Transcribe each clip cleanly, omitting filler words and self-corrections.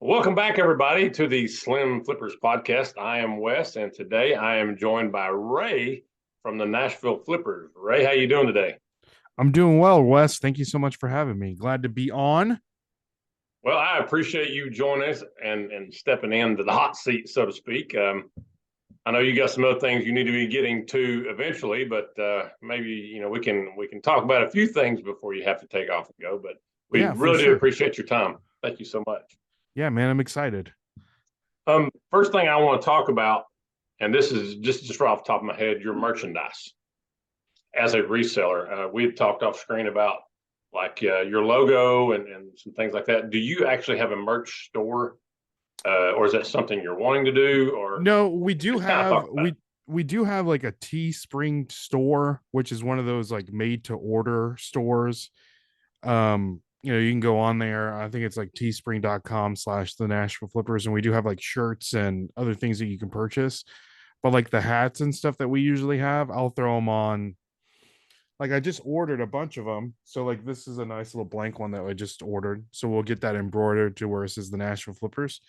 Welcome back, everybody, to the Slim Flippers podcast. I am Wes, and today I am joined by Ray from the Nashville Flippers. Ray, how you doing today? I'm doing well, Wes. Thank you so much for having me. Glad to be on. Well, I appreciate you joining us and stepping into the hot seat, so to speak. I know you got some other things you need to be getting to eventually, but maybe we can talk about a few things before you have to take off and go. But we Yeah, for really do sure. appreciate your time. Thank you so much. Yeah, man, I'm excited. First thing I want to talk about, and this is just right off the top of my head, your merchandise as a reseller. We had talked off screen about like your logo and some things like that. Do you actually have a merch store, or is that something you're wanting to do, or No, we do just kind of have talk about it? we do have like a Teespring store, which is one of those like made to order stores. You can go on there. I think it's like teespring.com/the Nashville Flippers, and we do have like shirts and other things that you can purchase. But like the hats and stuff that we usually have, I'll throw them on. Like I just ordered a bunch of them. So like this is a nice little blank one that I just ordered. So we'll get that embroidered to where it says the Nashville Flippers.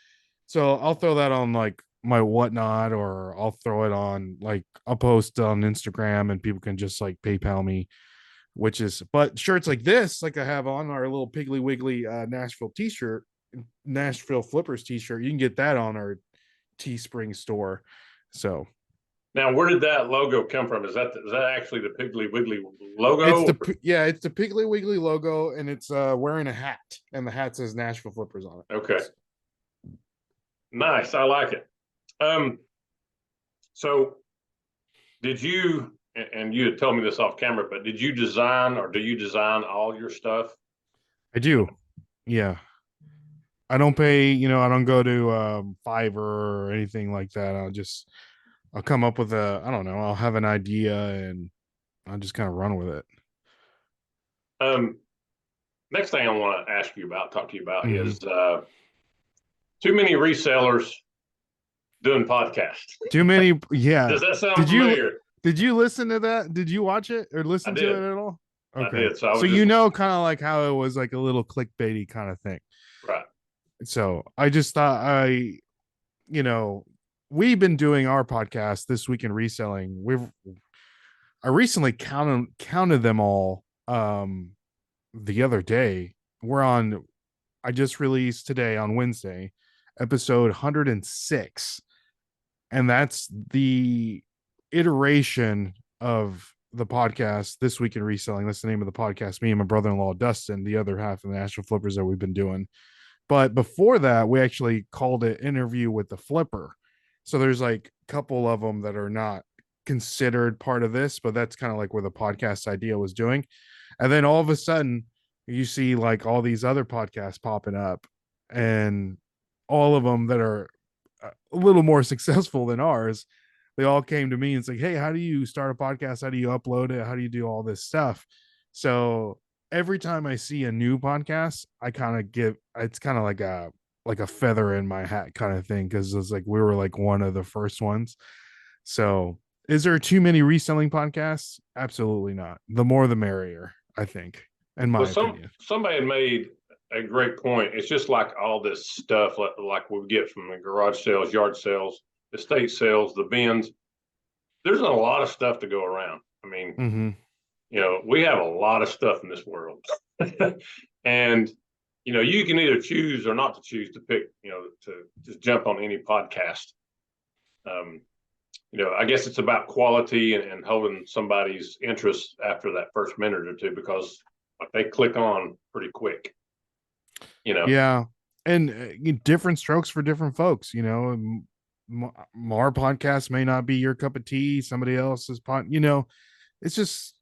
So I'll throw that on like my whatnot, or I'll throw it on like I'll post on Instagram and people can just like PayPal me, which is but shirts like this, like I have on our little Piggly Wiggly Nashville t-shirt, Nashville Flippers t-shirt. You can get that on our Teespring store. So Now, where did that logo come from? Is that actually the Piggly Wiggly it's logo? it's the Piggly Wiggly logo, and it's wearing a hat, and the hat says Nashville Flippers on Okay, it. nice. I like it. Um, so did you? And you had told me this off camera, but did you design or do you design all your stuff? I do, yeah. I don't pay, I don't go to Fiverr or anything like that. I'll come up with I don't know, I'll have an idea and I'll just kind of run with it. Um, Next thing I want to ask you about, talk to you about, Hmm. is too many resellers doing podcasts. Too many, yeah. Does that sound Did you familiar? did you listen to that? Did you watch it or I listen to did. it at all? I Okay. did. So I So was just kind of like how it was like a little clickbaity kind of thing. right. So I just thought you know, we've been doing our podcast this week in reselling. I recently counted them all the other day. We're on I just released today on Wednesday episode 106, and that's the iteration of the podcast this week in reselling. That's the name of the podcast. Me and my brother-in-law Dustin, the other half of the National Flippers that we've been doing. But before that, we actually called it Interview with the Flipper. So there's like a couple of them that are not considered part of this, but that's kind of like where the podcast idea was doing. And then all of a sudden, you see like all these other podcasts popping up, and all of them that are a little more successful than ours, they all came to me and say, "Hey, how do you start a podcast? How do you upload it? How do you do all this stuff?" So every time I see a new podcast, I kind of give it's kind of like a feather in my hat kind of thing, because it's like we were like one of the first ones. So is there too many reselling podcasts? Absolutely not. The more the merrier, I think, in Well, my opinion. somebody had made a great point. It's just like all this stuff, like we get from the garage sales, yard sales, estate sales, the bins. There's a lot of stuff to go around. I mean, Mm-hmm. we have a lot of stuff in this world. And, you can either choose or not to choose to pick, to just jump on any podcast. Um, I guess it's about quality and holding somebody's interest after that first minute or two, because like they click on pretty quick, you know. Yeah, and different strokes for different folks. Our podcast may not be your cup of tea. Somebody else's pod. It's just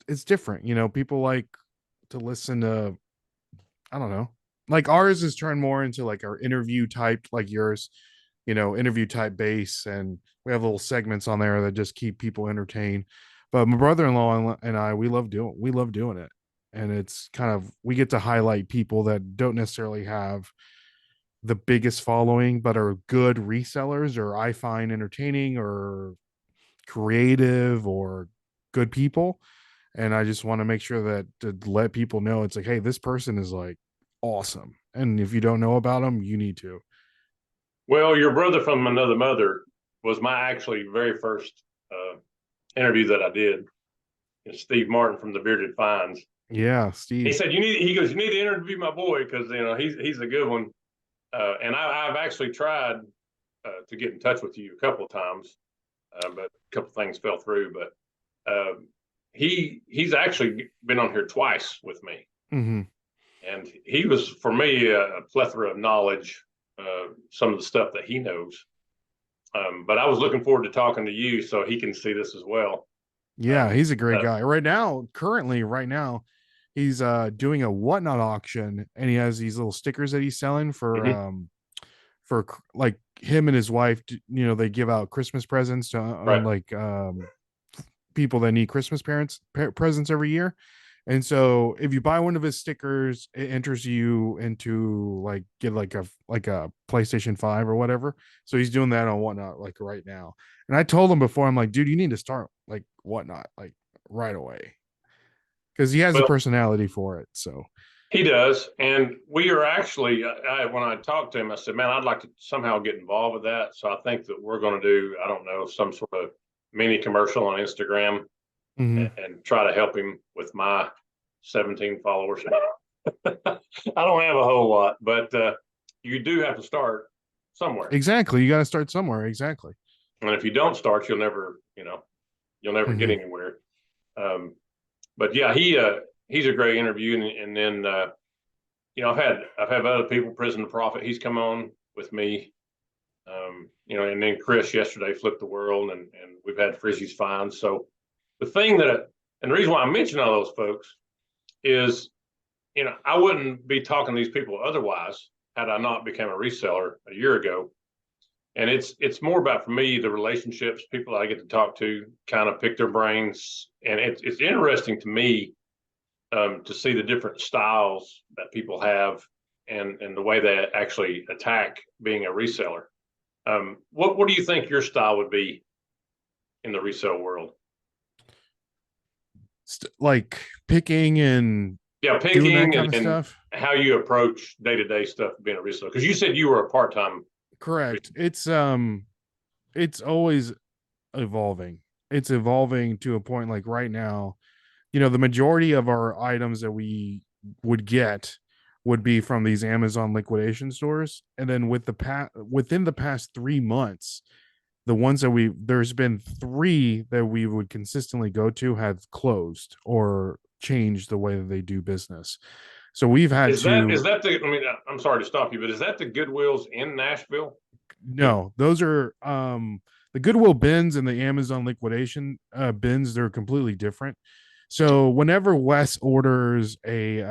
it's different. People like to listen to. I don't know. Like ours is turned more into like our interview type, like yours. Interview type base, and we have little segments on there that just keep people entertained. But my brother-in-law and I, we love doing it, and it's kind of we get to highlight people that don't necessarily have the biggest following, but are good resellers, or I find entertaining or creative or good people. And I just want to make sure that to let people know it's like, hey, this person is like awesome. And if you don't know about them, you need to. Well, your brother from another mother was my actually very first interview that I did. It's Steve Martin from the Bearded Finds. Yeah, He Steve. said he goes, you need to interview my boy because he's a good one. And I've actually tried to get in touch with you a couple of times, but a couple of things fell through. But he's actually been on here twice with me, Mm-hmm. and he was for me a plethora of knowledge, some of the stuff that he knows. But I was looking forward to talking to you so he can see this as well. Yeah, Um, he's a great uh, guy. Right now, he's doing a whatnot auction, and he has these little stickers that he's selling mhm, for like him and his wife, they give out Christmas presents to right. like people that need Christmas presents every year. And so if you buy one of his stickers, it enters you into like get like a PlayStation 5 or whatever. So he's doing that on Whatnot like right now. And I told him before, I'm like, dude, you need to start like Whatnot like right away. Because he has the Well, personality for it. So he does, and we are actually. When I talked to him, I said, "Man, I'd like to somehow get involved with that." So I think that we're going to do, I don't know, some sort of mini commercial on Instagram mhm. and try to help him with my 17 followers. I don't have a whole lot, but you do have to start somewhere. Exactly. You got to start somewhere. Exactly. And if you don't start, you'll never get Mhm. anywhere. Um, but yeah, he's a great interview, and then I've had other people, Prison to Profit. He's come on with me, and then Chris yesterday flipped the world, and we've had Frizzy's Finds. So the thing and the reason why I mention all those folks is, I wouldn't be talking to these people otherwise had I not become a reseller a year ago. And it's more about, for me, the relationships, people I get to talk to, kind of pick their brains, and it's interesting to me, to see the different styles that people have, and the way they actually attack being a reseller. What do you think your style would be in the resale world? Like picking and Yeah, doing that picking kind of and stuff. how you approach day to day stuff being a reseller. Because you said you were a part time. Correct. It's always evolving. It's evolving to a point like right now, the majority of our items that we would get would be from these Amazon liquidation stores. And then within the past 3 months, the ones that there's been three that we would consistently go to have closed or changed the way that they do business. So we've had Is to that the? I mean, I'm sorry to stop you, but is that the Goodwills in Nashville? In no, those are the Goodwill bins and the Amazon liquidation bins, they're completely different. So whenever Wes orders a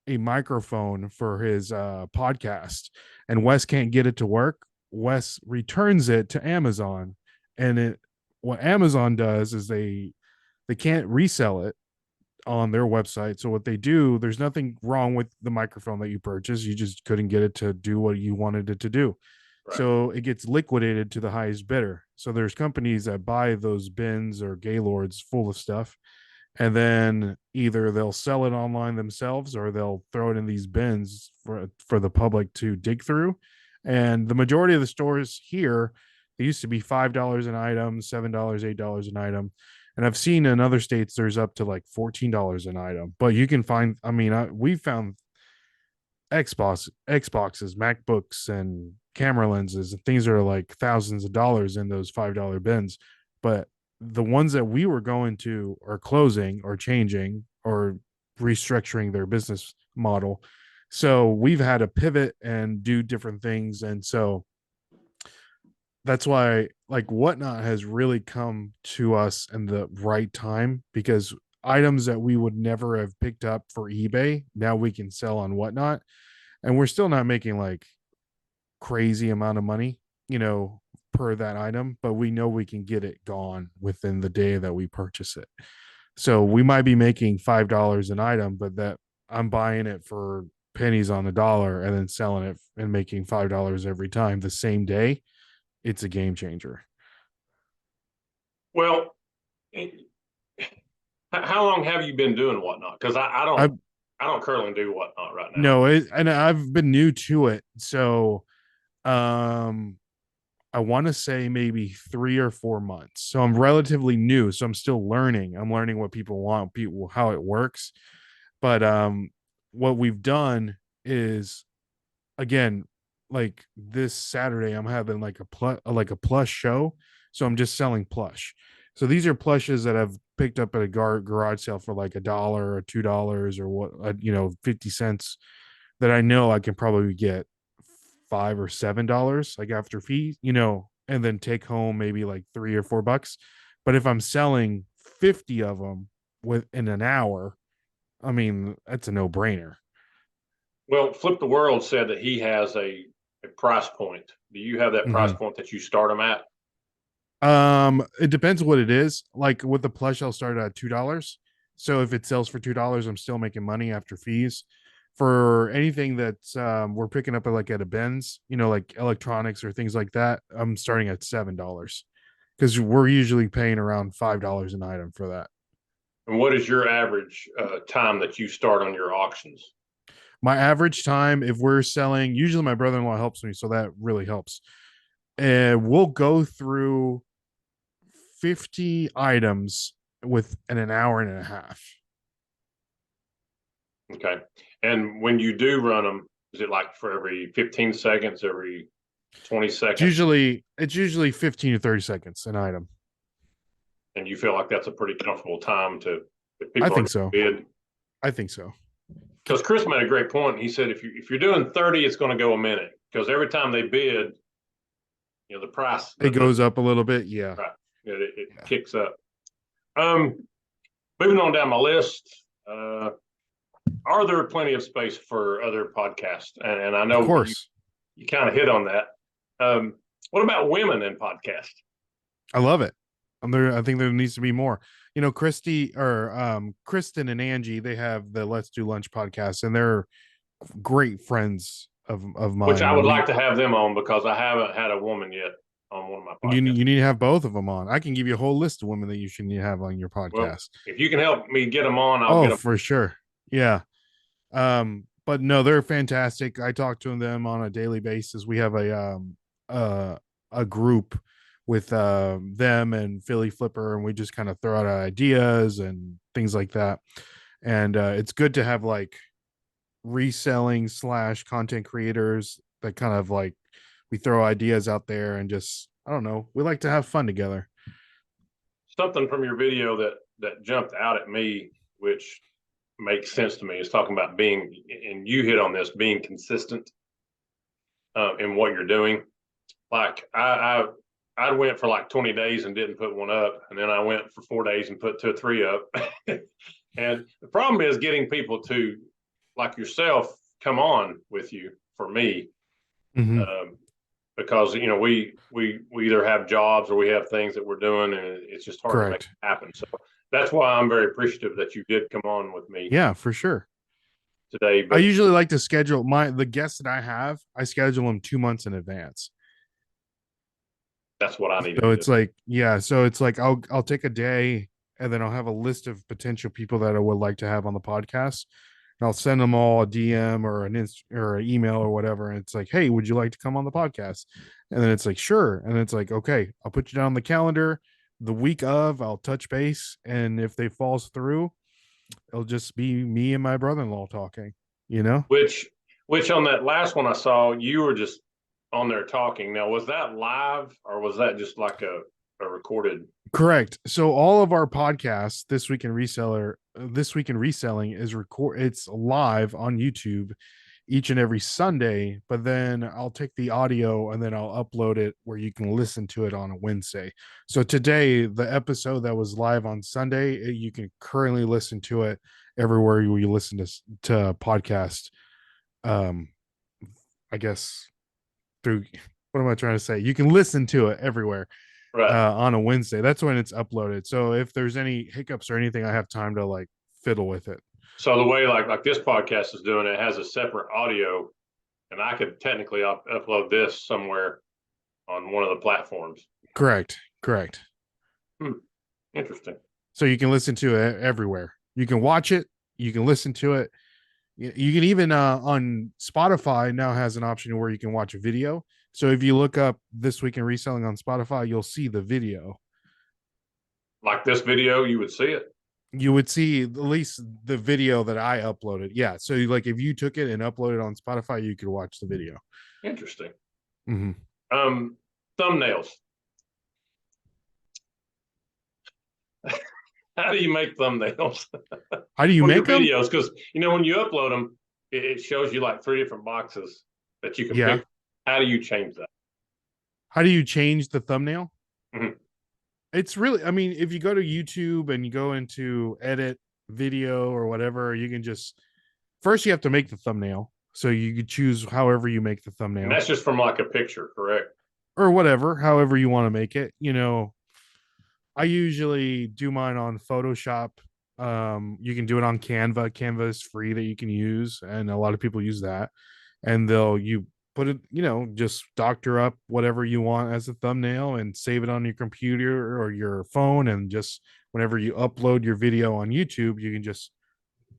microphone for his podcast and Wes can't get it to work, Wes returns it to Amazon, and what Amazon does is they can't resell it on their website. So what they do, there's nothing wrong with the microphone that you purchased. You just couldn't get it to do what you wanted it to do. right. So it gets liquidated to the highest bidder. So there's companies that buy those bins or gaylords full of stuff, and then either they'll sell it online themselves or they'll throw it in these bins for the public to dig through. And the majority of the stores here, it used to be $5 an item, $7, $8 an item. And I've seen in other states there's up to like $14 an item. But you can find, I mean, we found Xboxes, MacBooks, and camera lenses and things that are like thousands of dollars in those $5 bins. But the ones that we were going to are closing or changing or restructuring their business model. So we've had to pivot and do different things. And so that's why like Whatnot has really come to us in the right time, because items that we would never have picked up for eBay, now we can sell on Whatnot, and we're still not making like crazy amount of money, per that item, but we know we can get it gone within the day that we purchase it. So we might be making $5 an item, but that I'm buying it for pennies on the dollar and then selling it and making $5 every time the same day. It's a game changer. Well, how long have you been doing Whatnot? Because I don't I've I don't currently do whatnot right now. No, and I've been new to it. So um I want to say maybe 3 or 4 months. So I'm relatively new. So I'm still learning. I'm learning what people want, people how it works. But what we've done is, again, like this Saturday, I'm having like a plush show. So I'm just selling plush. So these are plushes that I've picked up at a garage sale for like $1 or $2 or what, 50 cents, that I know I can probably get $5 or $7 like after fees, and then take home maybe like $3 or $4. But if I'm selling 50 of them within an hour, I mean, that's a no-brainer. Well, Flip the World said that he has a price point. Do you have that price Mhm. point that you start them at? It depends what it is. Like with the plush, I'll start at $2. So if it sells for $2, I'm still making money after fees. For anything that's we're picking up like at a Ben's, like electronics or things like that, I'm starting at $7 because we're usually paying around $5 an item for that. And what is your average time that you start on your auctions? My average time, if we're selling, usually my brother-in-law helps me, so that really helps. And we'll go through 50 items within an hour and a half. Okay. And when you do run them, is it like for every 15 seconds, every 20 seconds? It's usually 15 to 30 seconds an item. And you feel like that's a pretty comfortable time to, if I people are think so. bid? I think so. Because Chris made a great point. He said if you're doing 30, it's going to go a minute because every time they bid, the price It goes up a little bit. Yeah. right, it kicks up. Um, Moving on down my list, are there plenty of space for other podcasts? And I Of know course. you kind of hit on that. What about women in podcast? I love it. I think there needs to be more. Christy or Kristen and Angie, they have the Let's Do Lunch podcast, and they're great friends of Which mine. I would like to have them on because I haven't had a woman yet on one of my podcasts. You need to have both of them on. I can give you a whole list of women that you should have on your Well, podcast. if you can help me get them on, I'll Oh, get them. for sure. Yeah. But no, they're fantastic. I talk to them on a daily basis. We have a group with them and Philly Flipper, and we just kind of throw out ideas and things like that. And it's good to have like reselling / content creators that kind of like we throw ideas out there and just, I don't know, we like to have fun together. Something from your video that jumped out at me, which makes sense to me, is talking about being, and you hit on this, being consistent in what you're doing. Like I went for like 20 days and didn't put one up, and then I went for 4 days and put 2 or 3 up. And the problem is getting people to, like yourself, come on with you. For me, Mm-hmm. because we either have jobs or we have things that we're doing, and it's just hard to make Correct. it happen. So that's why I'm very appreciative that you did come on with me Yeah, for sure. today. I But usually like to schedule the guests that I have, I schedule them 2 months in advance. that's what I need to So do. it's like, yeah, so it's like I'll take a day and then I'll have a list of potential people that I would like to have on the podcast. And I'll send them all a DM or or an email or whatever. And it's like, hey, would you like to come on the podcast? And then it's like, sure. And it's like, okay, I'll put you down on the calendar. The week of, I'll touch base. And if they falls through, it'll just be me and my brother-in-law talking, you know? Which on that last one I saw, you were just on there talking. Now, was that live or was that just like a recorded? Correct. So all of our podcasts, this week in reselling it's live on YouTube each and every Sunday, but then I'll take the audio and then I'll upload it where you can listen to it on a Wednesday. So today, the episode that was live on Sunday, you can currently listen to it everywhere you listen to podcast. Um, I guess through, what am I trying to say? You can listen to it everywhere Right. on a Wednesday. That's when it's uploaded. So if there's any hiccups or anything, I have time to like fiddle with it. So the way like this podcast is doing, it has a separate audio, and I could technically upload this somewhere on one of the platforms. Correct. Correct. Interesting. So you can listen to it everywhere. You can watch it. You can listen to it. You can even on Spotify now has an option where you can watch a video. So if you look up This Week in Reselling on Spotify, you'll see the video. Like this video, you would see it. You would see at least the video that I uploaded. Yeah. So like if you took it and uploaded on Spotify, you could watch the video. Interesting. Mm-hmm. Thumbnails. How do you make thumbnails How do you for your make them? videos? Because when you upload them, it shows you like 3 different boxes that you can Yeah. pick. How do you change that? How do you change the thumbnail? Mhm. It's really, I mean, if you go to YouTube and you go into edit video or whatever, you can just first you have to make the thumbnail. So you could choose however you make the And thumbnail that's just from like a picture, correct? or whatever, however you want to make it. I usually do mine on Photoshop. You can do it on Canva. Canva is free that you can use, and a lot of people use that. And you put it, just doctor up whatever you want as a thumbnail and save it on your computer or your phone, and just whenever you upload your video on YouTube, you can just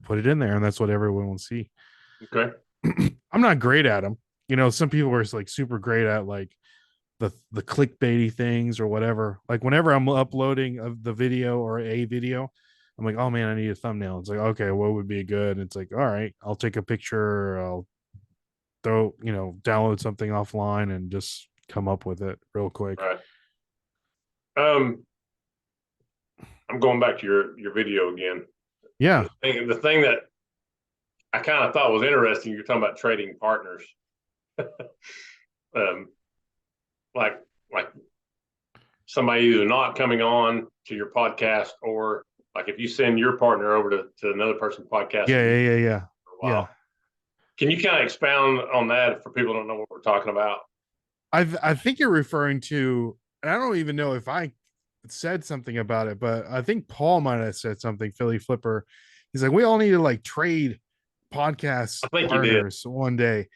put it in there, and that's what everyone will see. Okay. I'm not great at them. Some people are like super great at like the clickbaity things or whatever. Like whenever I'm uploading of the video or a video, I'm like, oh man, I need a thumbnail. It's like, okay, what would be good? It's like, all right, I'll take a picture, I'll download something offline and just come up with it real quick. All right. Um, I'm going back to your video again. Yeah. The thing that I kind of thought was interesting, you're talking about trading partners. um, like like somebody either not coming on to your podcast, or like if you send your partner over to another person's podcast Yeah. Yeah. Yeah. Yeah. for a Yeah. while. Can you kind of expound on that for people who don't know what we're talking about? I think you're referring to, and I don't even know if I said something about it, but I think Paul might have said something, Philly Flipper. He's like, we all need to like trade podcast I think you did. partners one day.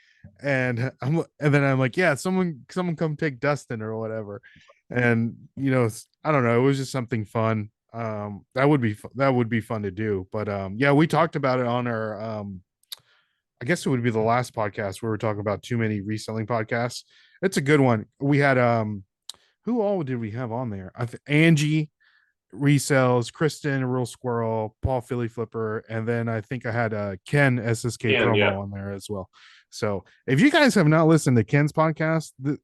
And then I'm like, yeah, someone come take Dustin or whatever. And I don't know, it was just something fun. That would be fun to do. But yeah, we talked about it on our I guess it would be the last podcast where we were talking about too many reselling podcasts. It's a good one. We had who all did we have on there? Angie resells, Kristen, a real squirrel, Paul Philly Flipper, and then I think I had Ken SSK Ken, promo yeah. on there as well. So if you guys have not listened to Ken's podcast, the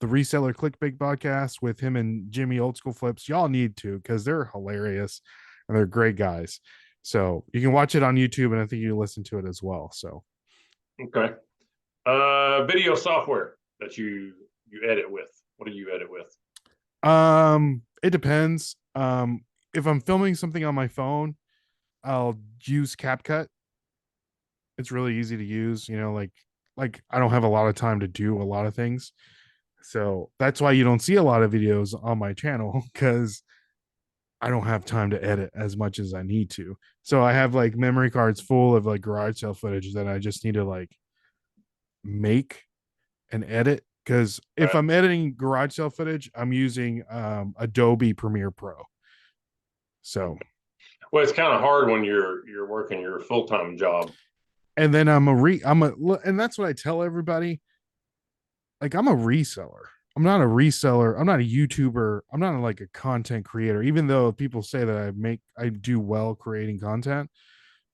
Reseller Clickbait podcast with him and Jimmy Old School Flips, y'all need to, because they're hilarious and they're great guys. So you can watch it on YouTube, and I think you can listen to it as well. So Okay. Video software that you edit with. What do you edit with? it depends. If I'm filming something on my phone, I'll use CapCut. It's really easy to use, like I don't have a lot of time to do a lot of things. So that's why you don't see a lot of videos on my channel, because I don't have time to edit as much as I need to. So I have like memory cards full of like garage sale footage that I just need to like make and edit. Because if Right. I'm editing garage sale footage, I'm using Adobe Premiere Pro. So Well, it's kind of hard when you're working your full-time job. and then and that's what I tell everybody. Like I'm a reseller. I'm not a reseller. I'm not a YouTuber. I'm not like a content creator, even though people say that I do well creating content,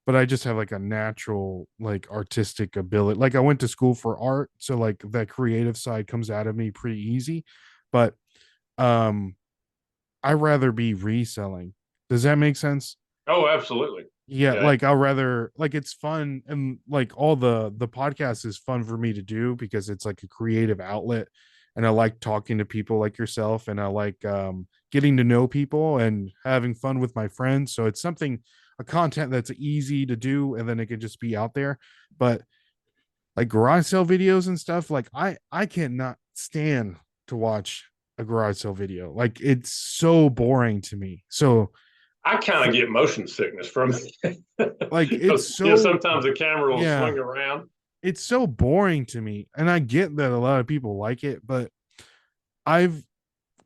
but I just have like a natural, like artistic ability. Like I went to school for art. So like that creative side comes out of me pretty easy, but, I rather be reselling. Does that make sense? Oh, absolutely. Yeah, Yeah. like I'll rather, like it's fun, and like all the podcast is fun for me to do because it's like a creative outlet, and I like talking to people like yourself, and I like getting to know people and having fun with my friends. So it's something, a content that's easy to do, and then it can just be out there. But like garage sale videos and stuff, like I cannot stand to watch a garage sale video. Like it's so boring to me. So I kind of get motion sickness from it. like it's so, Sometimes the camera will yeah, swing around. it's so boring to me. And I get that a lot of people like it, but I've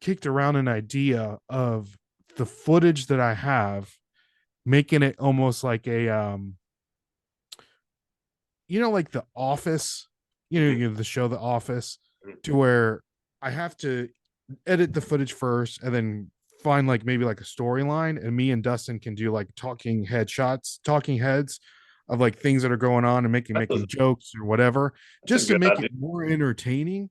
kicked around an idea of the footage that I have, making it almost like a like The Office, the show The Office, Mhm. to where I have to edit the footage first and then find like maybe like a storyline, and me and Dustin can do like talking heads of like things that are going on and That's making jokes or whatever, a just to good make it idea. more entertaining,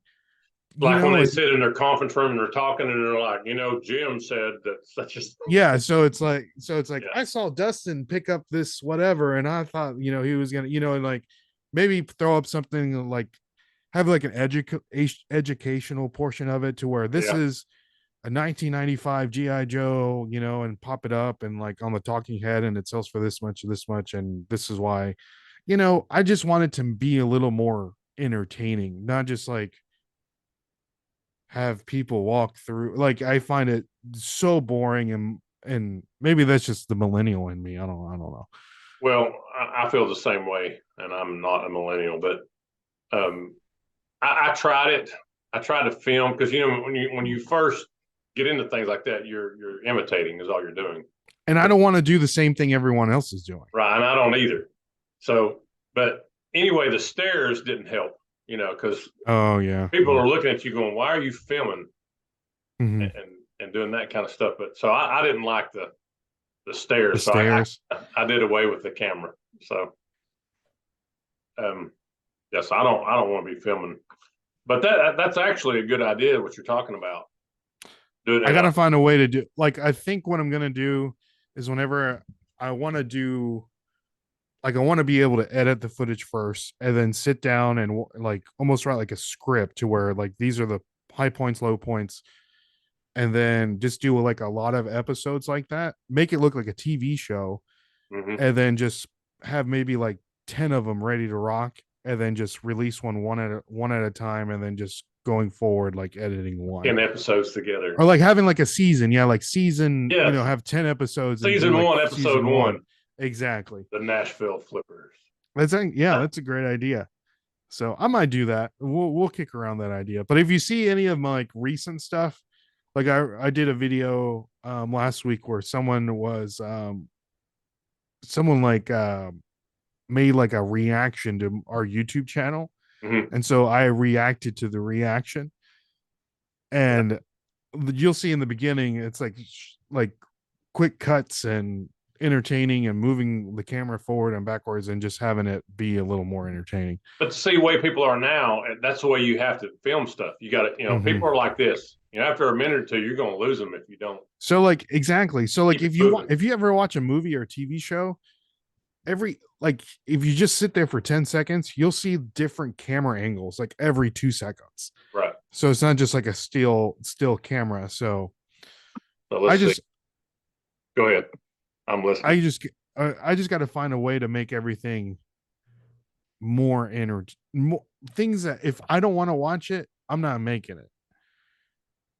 Like when they and sit in their conference room and they're talking and they're like, Jim said that such a yeah, so it's like yeah, I saw Dustin pick up this whatever, and I thought he was gonna, and like maybe throw up something like have like an educational portion of it to where this yeah. is a 1995 GI Joe, and pop it up and like on the talking head, and it sells for this much, and this is why, I just want it to be a little more entertaining, not just like have people walk through. Like I find it so boring, and maybe that's just the millennial in me. I don't know. Well, I feel the same way, and I'm not a millennial, but um, I tried it. I tried to film because when you first get into things like that, you're imitating is all you're doing, And I don't want to do the same thing everyone else is doing. right? And I don't either. So, but anyway, the stairs didn't help, because Oh yeah, people yeah. are looking at you going, "Why are you filming?" Hmm. and doing that kind of stuff. But so I didn't like the The stairs, so stairs. I did away with the camera. So yes, I don't want to be filming, but that's actually a good idea what you're talking about. Doing I it. gotta find a way to do. Like I think what I'm gonna do is whenever I want to do, like I want to be able to edit the footage first, and then sit down and like almost write like a script to where like these are the high points, low points, and then just do like a lot of episodes like that. Make it look like a TV show, Mm-hmm. and then just have maybe like 10 of them ready to rock, and then just release one at a time, and then just going forward like editing one, 10 episodes together. or like having like a season, yeah, like season, Yes, have 10 episodes and do season like one, episode season one. one, Exactly. the Nashville Flippers. Yeah, that's a great idea. So I might do that. We'll kick around that idea. But if you see any of my like recent stuff, like I did a video last week where someone like made like a reaction to our YouTube channel. Mm-hmm. And so I reacted to the reaction, Yeah. and you'll see in the beginning it's like quick cuts and entertaining and moving the camera forward and backwards and just having it be a little more entertaining. But to see the way people are now, that's the way you have to film stuff. You got to, Mm-hmm. people are like this. After a minute or two, you're going to lose them if you don't So like exactly. So like keep it moving. if you ever watch a movie or a TV show, every like if you just sit there for 10 seconds, you'll see different camera angles like every 2 seconds. Right. So it's not just like a still camera. So So I let's see. just Go ahead. I'm I listening. just I just got to find a way to make everything more more things that if I don't want to watch it, I'm not making it.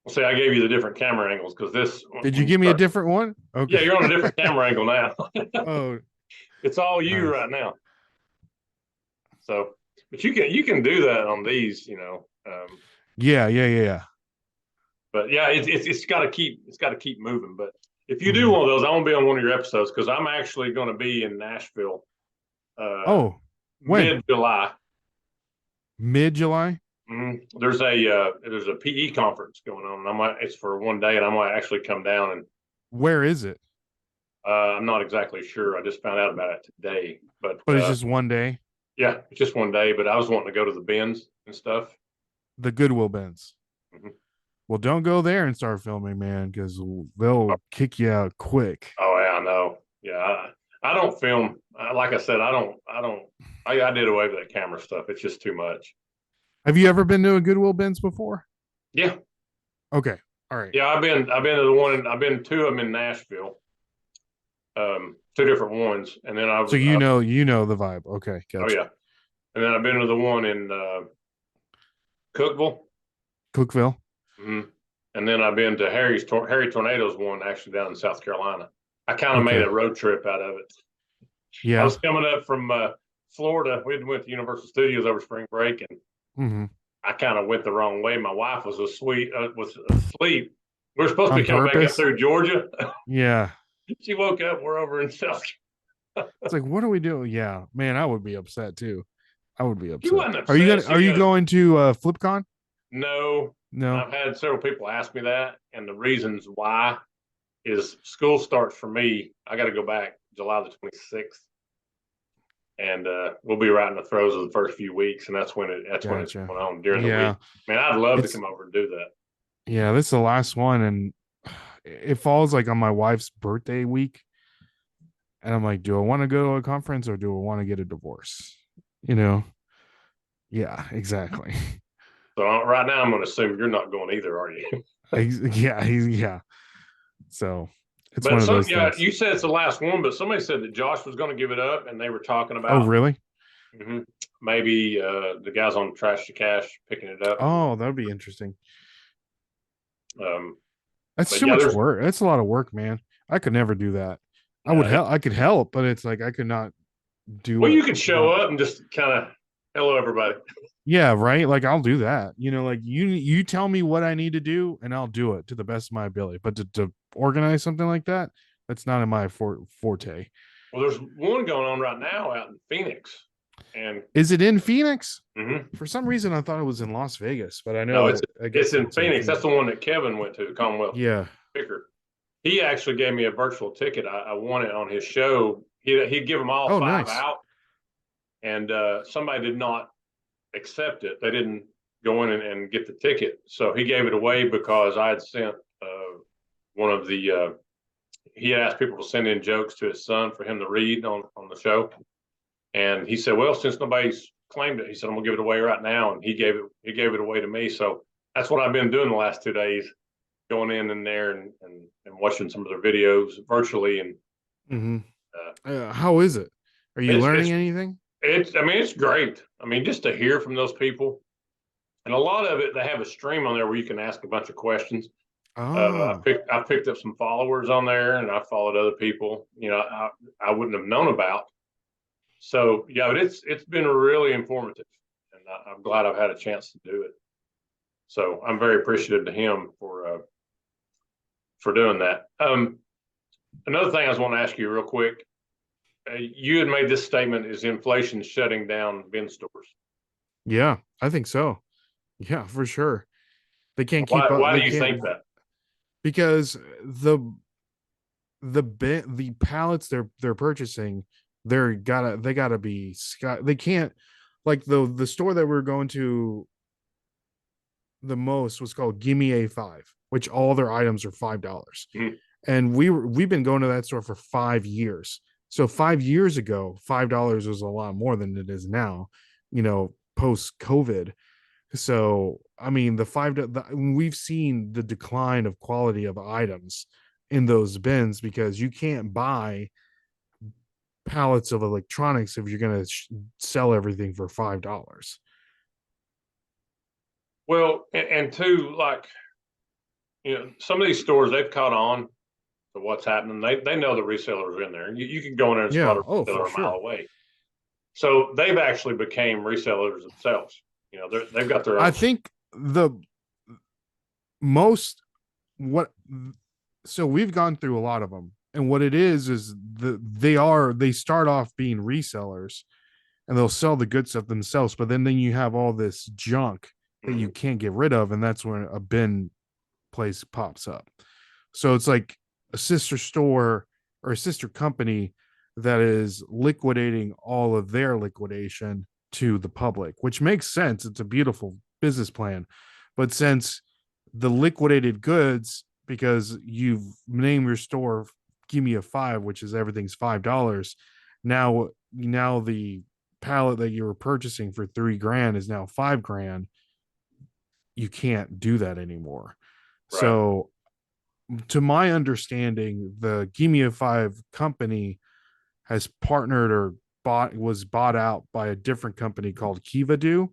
See, I gave you the different camera angles because this, Did you when you give me a start, different one? yeah, Okay. you're on a different camera angle now. Oh, It's all you nice. right now. So, but you can do that on these, Yeah, yeah, yeah, yeah. but yeah, it's got to keep moving. But if you do Mhm. one of those, I won't be on one of your episodes because I'm actually going to be in Nashville Oh, when? mid July. Mid July? There's a PE conference going on. It's for one day, and I might actually come down and Where is it? I'm not exactly sure. I just found out about it today, but But it's just one day. yeah, it's just one day. But I was wanting to go to the bins and stuff. The Goodwill bins. Mhm. Well, don't go there and start filming, man, because they'll kick you out quick. Oh yeah, I know. Yeah, I don't film. Like I said, I don't. I did away with that camera stuff. It's just too much. Have you ever been to a Goodwill bins before? Yeah, Okay. All right. yeah. I've been to the one. I've been to them in Nashville. Two different ones, and then I So was. you know the vibe. Okay, Oh gotcha. yeah, and then I've been to the one in Cookville. Cookville. Mm-hmm. And then I've been to Harry Tornado's one actually down in South Carolina. I kind of made Okay. a road trip out of it. I Yeah. was coming up from Florida. We went to Universal Studios over spring break, and Hmm. I kind of went the wrong way. My wife was asleep. We were supposed to be On coming back up purpose. through Georgia. Yeah. She woke up. We're over in South. It's like, what do we do? Yeah, man, I would be upset too. I would be He upset. wasn't Are you upset. gonna are you going to FlipCon? No, No. I've had several people ask me that, and the reasons why is school starts for me. I got to go back July the 26th, and we'll be right in the throes of the first few weeks, and that's when it's Gotcha. going on during the Yeah. week. Man, I'd love to It's come over and do that. yeah, this is the last one, and it falls like on my wife's birthday week. And I'm like, do I want to go to a conference or do I want to get a divorce? You know? Yeah, exactly. So right now, I'm going to assume you're not going either, are you? Yeah, yeah. So it's one But of some, those yeah, things. you said it's the last one, but somebody said that Josh was going to give it up, and they were talking Oh, about really? maybe the guys on Trash to Cash picking it up. Oh, that would be interesting. Um, That's but too yeah, much there's work. That's a lot of work, man. I could never do that. I would uh, help. I could help, but it's like I could not do well, it. you could show up and just kind of hello everybody. Yeah, right. Like I'll do that. Like you tell me what I need to do, and I'll do it to the best of my ability. But to organize something like that, that's not in my forte. Well, there's one going on right now out in Phoenix, and Is it in Phoenix? mhm. For some reason, I thought it was in Las Vegas, but I No, know I it's guess in it's in Phoenix. That's Phoenix. the one that Kevin went to, the Commonwealth Yeah. Picker. He actually gave me a virtual ticket. I won it on his show. He'd give them all Oh, five nice. out, and somebody did not accept it. They didn't go in and get the ticket, so he gave it away because I had sent one of the. He had asked people to send in jokes to his son for him to read on the show, and he said, "Well, since nobody's claimed it," he said, "I'm gonna give it away right now," and he gave it away to me. So that's what I've been doing the last 2 days, going in there and watching some of their videos virtually, and Mm-hmm. uh, How is it? Are you it's learning it's anything? it's I mean it's great. I mean, just to hear from those people, and a lot of it, they have a stream on there where you can ask a bunch of questions. Oh, I picked up some followers on there, and I followed other people. I wouldn't have known about. So yeah, but it's been really informative, and I'm glad I've had a chance to do it. So I'm very appreciative to him for doing that. Another thing I was want to ask you real quick. You had made this statement: is inflation shutting down bin stores? yeah, I think so. Yeah, for sure. They can't keep up. Why They do you can't think that? because the pallets they're purchasing, they gotta be they can't, like the store that we're going to the most was called Gimme A5, which all their items are $5. Mhm. And we've been going to that store for 5 years. So 5 years ago, $5 was a lot more than it is now, post COVID. So I mean, we've seen the decline of quality of items in those bins because you can't buy pallets of electronics if you're going to sell everything for $5. Well, and two, like some of these stores they've caught on to what's happening. They know the resellers are in there. You can go in there and spot Yeah. a Oh, for reseller a mile sure. away. So they've actually became resellers themselves. They've got their I own. think the most what so we've gone through a lot of them, and what it is they start off being resellers and they'll sell the good stuff themselves, but then you have all this junk that you Mhm. can't get rid of, and that's when a bin place pops up. So it's like a sister store or a sister company that is liquidating all of their liquidation to the public, which makes sense. It's a beautiful business plan. But since the liquidated goods, because you've named your store Give Me a Five, which is everything's $5, now the pallet that you were purchasing for $3,000 is now $5,000. You can't do that anymore. Right. So to my understanding, the Give Me a Five company has partnered or was bought out by a different company called Kivadu.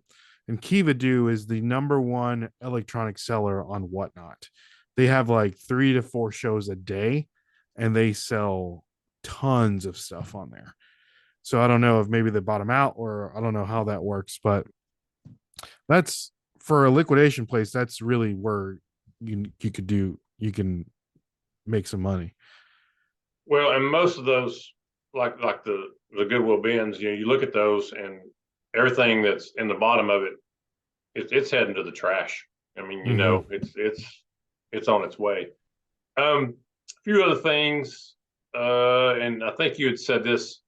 And Kivadu is the number one electronic seller on Whatnot. They have like 3 to 4 shows a day and they sell tons of stuff on there. So I don't know if maybe they bought them out or I don't know how that works, but that's for a liquidation place. That's really where you can make some money. Well, and most of those, like the Goodwill bins, you look at those, and everything that's in the bottom of it, it's heading to the trash. I mean, you know, it's on its way. A few other things, and I think you had said this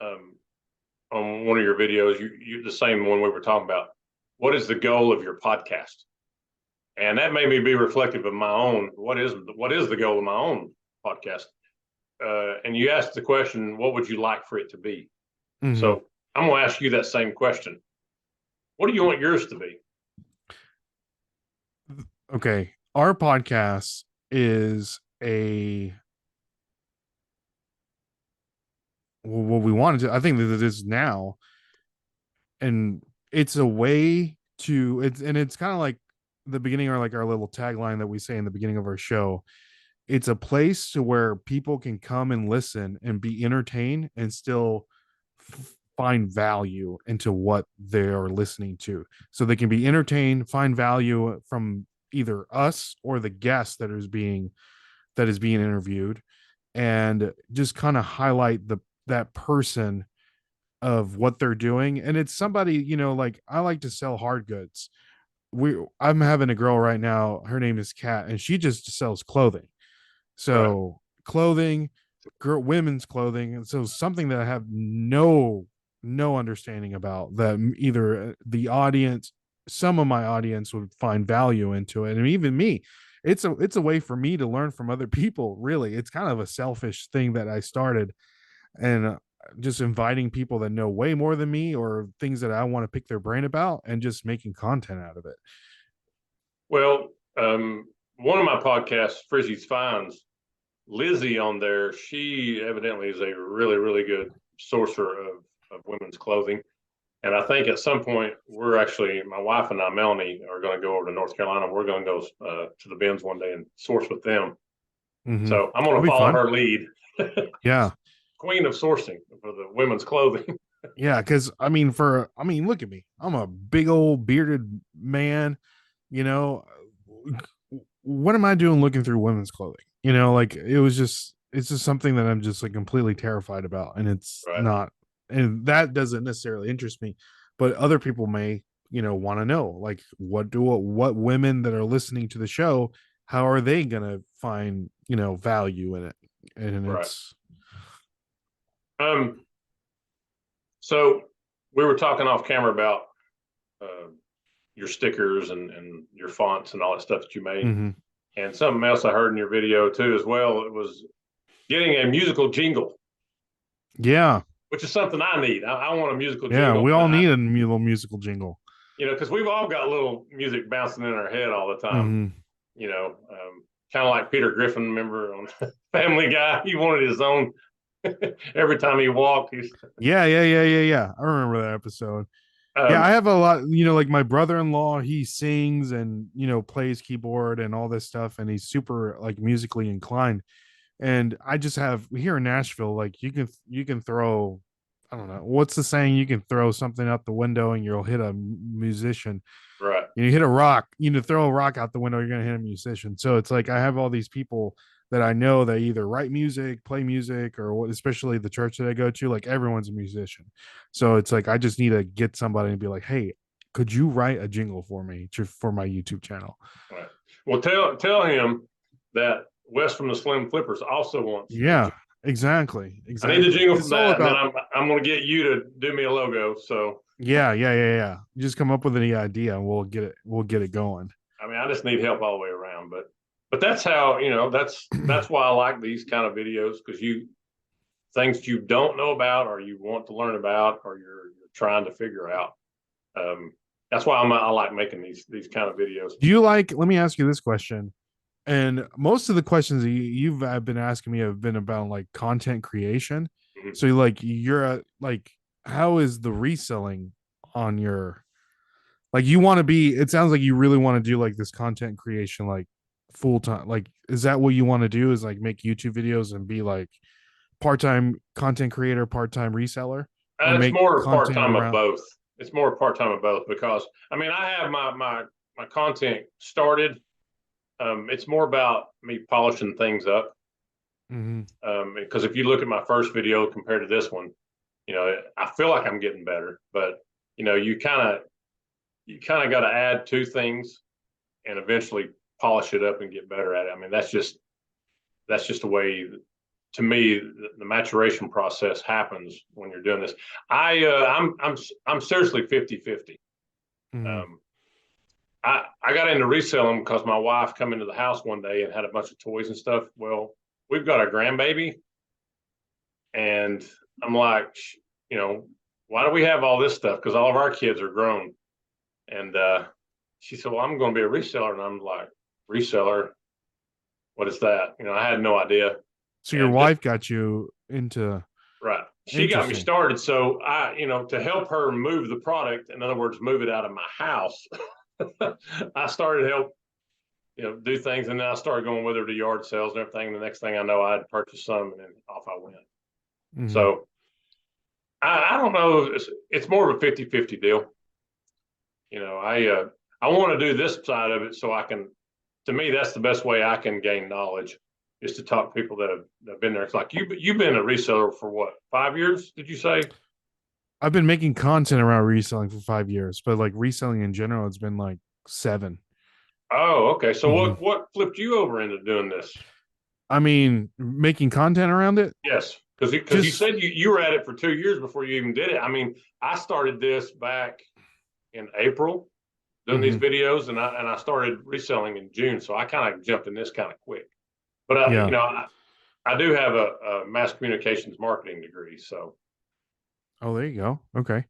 on one of your videos. You the same one we were talking about. What is the goal of your podcast? And that made me be reflective of my own. What is the goal of my own podcast? And you asked the question, what would you like for it to be? So I'm going to ask you that same question. What do you want yours to be? Okay. Our podcast is what we wanted to, I think that it is now. And it's a way to, it's kind of like the beginning, or like our little tagline that we say in the beginning of our show. It's a place to where people can come and listen and be entertained and still find value into what they are listening to, so they can be entertained, find value from either us or the guest that is being interviewed, and just kind of highlight that person of what they're doing. And it's somebody, like I like to sell hard goods. I'm having a girl right now, her name is Kat, and she just sells clothing. So clothing, women's clothing, and so something that I have no understanding about, that either the audience, some of my audience would find value into it, and even me. It's a way for me to learn from other people. Really, it's kind of a selfish thing that I started, and just inviting people that know way more than me, or things that I want to pick their brain about, and just making content out of it. Well, one of my podcasts, Frizzy's Finds, Lizzie on there, she evidently is a really, really good sourcer of women's clothing. And I think at some point, we're actually, my wife and I, Melanie, are going to go over to North Carolina. We're going to go to the bins one day and source with them. So I'm going to follow her lead. Yeah. Queen of sourcing for the women's clothing. Yeah, because look at me. I'm a big old bearded man. What am I doing looking through women's clothing? Like it's just something that I'm just like completely terrified about. And it's not, and that doesn't necessarily interest me, but other people may, want to know, like, what women that are listening to the show, how are they going to find, value in it? And it's, so we were talking off camera about your stickers and your fonts and all that stuff that you made. And something else I heard in your video too as well, it was getting a musical jingle. Yeah. Which is something I need. I want a musical jingle. Yeah, we all need a little musical jingle. Because we've all got little music bouncing in our head all the time. Kind of like Peter Griffin, remember on Family Guy, he wanted his own every time he walked. Yeah. I remember that episode. I have a lot, like my brother-in-law, he sings and, plays keyboard and all this stuff. And he's super like musically inclined. And I just have here in Nashville, like you can throw, I don't know, what's the saying? You can throw something out the window and you'll hit a musician. Right. You hit a rock, throw a rock out the window, you're going to hit a musician. So it's like, I have all these people that I know that either write music, play music, or especially the church that I go to, like everyone's a musician. So it's like, I just need to get somebody and be like, hey, could you write a jingle for me for my YouTube channel? Right. Well, tell him that Wes from the Slim Flippers also wants. Yeah, exactly. I need the jingle from that. And then I'm going to get you to do me a logo. So yeah. You just come up with any idea and we'll get it going. I mean, I just need help all the way around, but that's how, that's why I like these kind of videos, because things you don't know about, or you want to learn about, or you're trying to figure out. That's why I like making these kind of videos. Let me ask you this question. And most of the questions you've been asking me have been about like content creation. So how is the reselling on your, like, you want to be, it sounds like you really want to do like this content creation, like full time. Like, is that what you want to do, is like make YouTube videos and be like part-time content creator, part-time reseller? It's more part-time of both. It's more part-time of both, because I mean, I have my content started. It's more about me polishing things up. Because if you look at my first video compared to this one, I feel like I'm getting better, but you kind of got to add two things and eventually polish it up and get better at it. I mean, that's just the way, to me, the maturation process happens when you're doing this. I'm seriously 50-50. Mhm. I got into reselling because my wife come into the house one day and had a bunch of toys and stuff. Well, we've got a grandbaby, and I'm like, why do we have all this stuff? Because all of our kids are grown. And she said, well, I'm going to be a reseller. And I'm like, reseller? What is that? I had no idea. So your And wife got you into right. She got me interesting. started. So to help her move the product, in other words, move it out of my house, I started help, do things. And then I started going with her to yard sales and everything. And the next thing I know, I had purchased some, and then off I went. Mhm. So I don't know. It's more of a 50-50 deal. I want to do this side of it so I can, to me, that's the best way I can gain knowledge, is to talk to people that have been there. It's like you've been a reseller for what, 5 years? Did you say? I've been making content around reselling for 5 years, but like reselling in general, it's been like 7. Oh, okay. So Mhm. what flipped you over into doing this? I mean, making content around it. Yes, because you Just said you were at it for 2 years before you even did it. I mean, I started this back in April, doing these mhm. videos, and I started reselling in June, so I kind of jumped in this kind of quick. But Yeah. I do have a mass communications marketing degree, so Oh, there you go. Okay.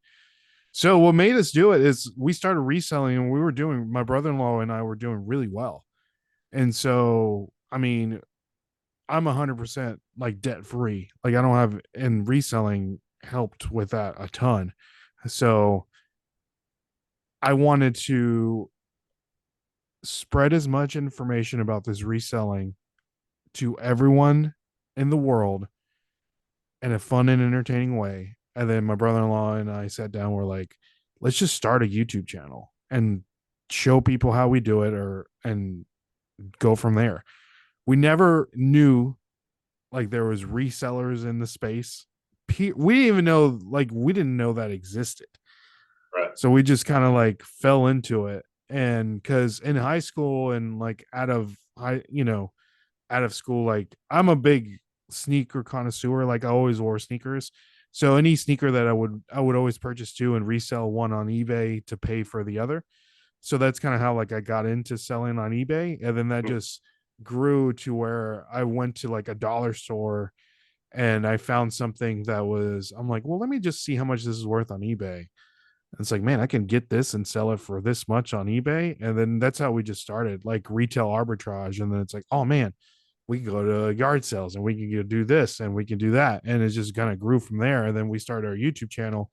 So what made us do it is we started reselling, and my brother-in-law and I were doing really well. And so, I mean, I'm 100% like debt free. Like I don't have, and reselling helped with that a ton. So I wanted to spread as much information about this reselling to everyone in the world in a fun and entertaining way. And then my brother-in-law and I sat down, we're like, let's just start a YouTube channel and show people how we do it, and go from there. We never knew like there was resellers in the space. We didn't even know, like we didn't know that existed. right. So we just kind of like fell into it. And because in high school and like out of school, like I'm a big sneaker connoisseur. Like I always wore sneakers. So any sneaker that I would always purchase two and resell one on eBay to pay for the other. So that's kind of how like I got into selling on eBay. And then that just grew to where I went to like a dollar store and I found something that I'm like, well, let me just see how much this is worth on eBay. And it's like, man, I can get this and sell it for this much on eBay. And then that's how we just started, like retail arbitrage. And then it's like, oh man, we can go to yard sales and we can do this and we can do that. And it just kind of grew from there. And then we started our YouTube channel,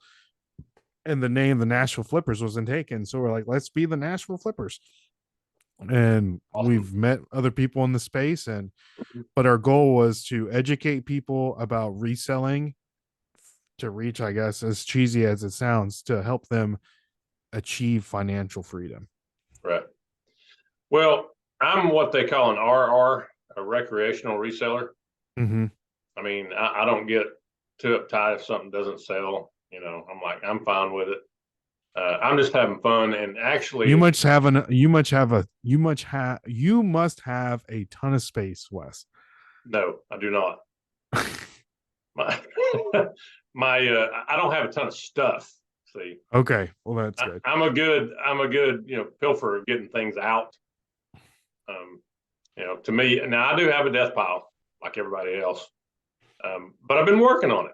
and the name the Nashville Flippers wasn't taken. So we're like, let's be the Nashville Flippers. And Awesome. we've met other people in the space, but our goal was to educate people about reselling, to reach, I guess, as cheesy as it sounds, to help them achieve financial freedom. Right. Well, I'm what they call an RR, a recreational reseller. Mm-hmm. I mean, I don't get too uptight if something doesn't sell. I'm like, I'm fine with it. I'm just having fun. And You actually, must have an you must have a ton of space, Wes. no, I do not. My, I don't have a ton of stuff. See, Okay, well that's good. I'm a good, pilfer of getting things out. Um, to me, now I do have a death pile like everybody else, but I've been working on it,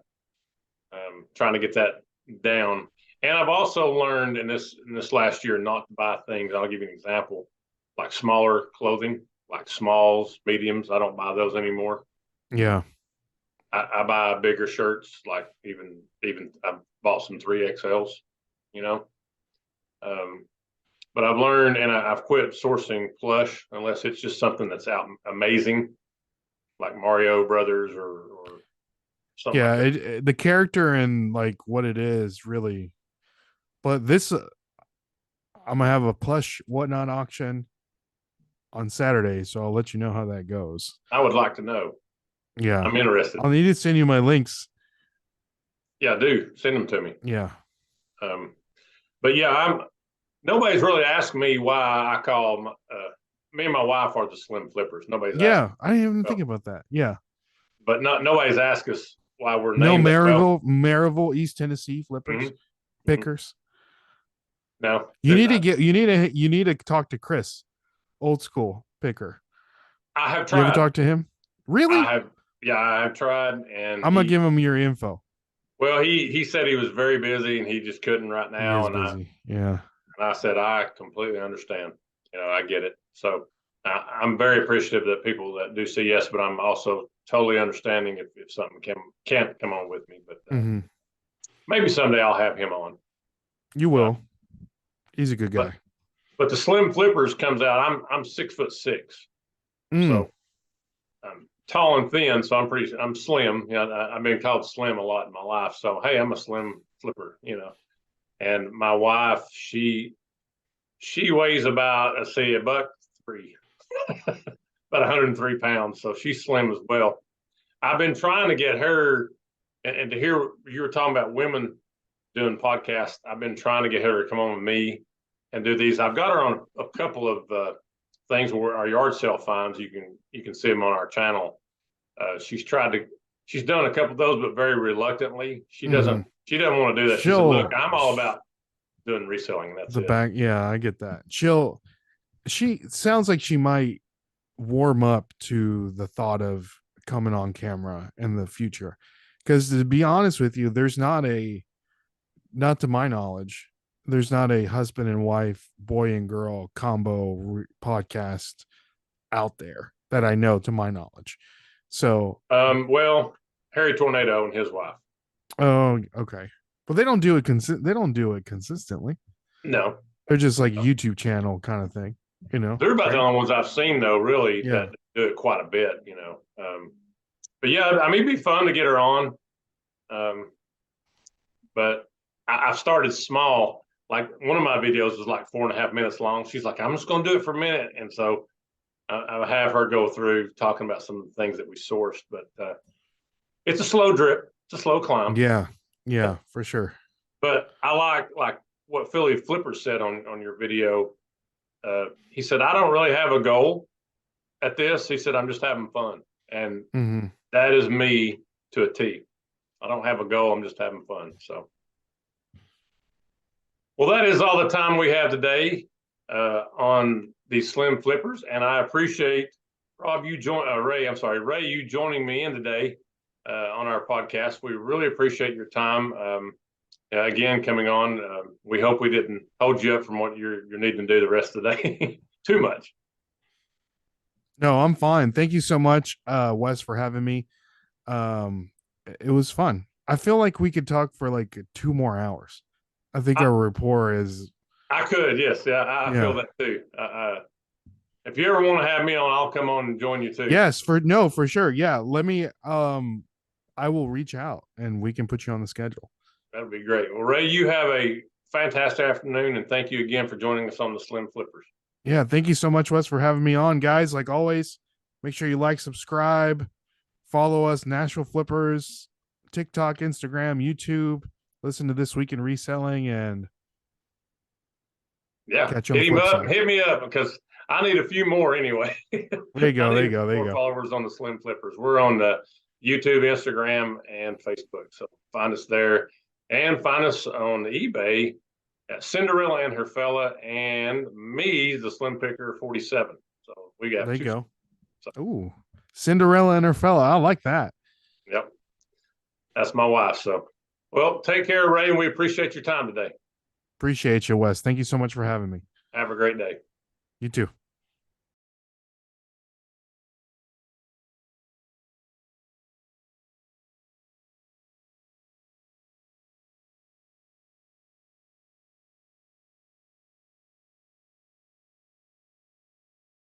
trying to get that down. And I've also learned in this last year not to buy things. I'll give you an example, like smaller clothing, like smalls, mediums. I don't buy those anymore. Yeah. I buy bigger shirts, like even I bought some 3XLs, you know. Um, but I've learned, and I've quit sourcing plush unless it's just something that's out amazing, like Mario Brothers or something like Yeah, that. the character and like what it is really. But this I'm gonna have a plush whatnot auction on Saturday, so I'll let you know how that goes. I would like to know. Yeah. I'm interested. I'll need to send you my links. Yeah, do send them to me. Yeah. Um, but yeah, nobody's really asked me why I call me and my wife are the Slim Flippers. Nobody's asked. Yeah, I didn't even Well, think about that. Yeah. but nobody's asked us why we're No named that. Well, Maryville, East Tennessee Flippers, mhm, mhm. Pickers. No, You need to get you need to talk to Chris, old school picker. I have You ever tried. talk to him? Really? I have, yeah, I have tried, and I'm gonna give him your info. well, he said he was very busy and he just couldn't right He now, is and busy. Yeah. I said I completely understand. I get it. So I'm very appreciative that people that do say yes, but I'm also totally understanding if something can't come on with me. But maybe someday I'll have him on. You will. He's a good guy. But the Slim Flippers comes out. I'm 6'6", so I'm tall and thin. So I'm slim. I've been called slim a lot in my life. So hey, I'm a Slim Flipper. And my wife, she weighs about, let's see, $103, about 103 pounds. So she's slim as well. I've been trying to get her, and to hear you were talking about women doing podcasts. I've been trying to get her to come on with me and do these. I've got her on a couple of things where our yard sale finds. You can see them on our channel. She's done a couple of those, but very reluctantly. She doesn't want to do that. She said, "Look, I'm all about doing reselling. And that's the it." back. Yeah, I get that. She sounds like she might warm up to the thought of coming on camera in the future. Because to be honest with you, not to my knowledge, there's not a husband and wife, boy and girl combo podcast out there that I know, to my knowledge. So, well, Harry Tornado and his wife. oh, okay. But they don't do it. They don't do it consistently. No, They're just like a YouTube channel kind of thing. They're about the only ones I've seen though, really, Yeah. that do it quite a bit. But yeah, I mean, it'd be fun to get her on. But I've started small. Like one of my videos was like 4.5 minutes long. She's like, I'm just going to do it for a minute. And so I have her go through talking about some of the things that we sourced, but it's a slow drip. It's a slow climb. Yeah, for sure. But I like what Philly Flipper said on your video. He said, I don't really have a goal at this. He said, I'm just having fun. And that is me to a T. I don't have a goal. I'm just having fun. So, well, that is all the time we have today on these Slim Flippers. And I appreciate Ray, you joining me in today on our podcast. We really appreciate your time. Again, coming on, we hope we didn't hold you up from what you're needing to do the rest of the day too much. No, I'm fine. Thank you so much, Wes, for having me. It was fun. I feel like we could talk for like 2 more hours. I think our rapport is. I could, yes. Yeah, I feel that too. If you ever want to have me on, I'll come on and join you too. Yes, for sure. Yeah. Let me, I will reach out and we can put you on the schedule. That'd be great. Well, Ray, you have a fantastic afternoon, and thank you again for joining us on the Slim Flippers. Yeah, thank you so much, Wes, for having me on, guys. Like always, make sure you like, subscribe, follow us, Nashville Flippers, TikTok, Instagram, YouTube. Listen to This Week in Reselling, and catch hit him up, hit me up, because I need a few more anyway. There you go. Followers on the Slim Flippers. We're on the YouTube, Instagram, and Facebook. So find us there. And find us on eBay at Cinderella and Her Fella, and me, the Slim Picker 47. So we got. There you go. So. Ooh, Cinderella and Her Fella. I like that. Yep, that's my wife. So, well, take care, Ray, and we appreciate your time today. Appreciate you, Wes. Thank you so much for having me. Have a great day. You too.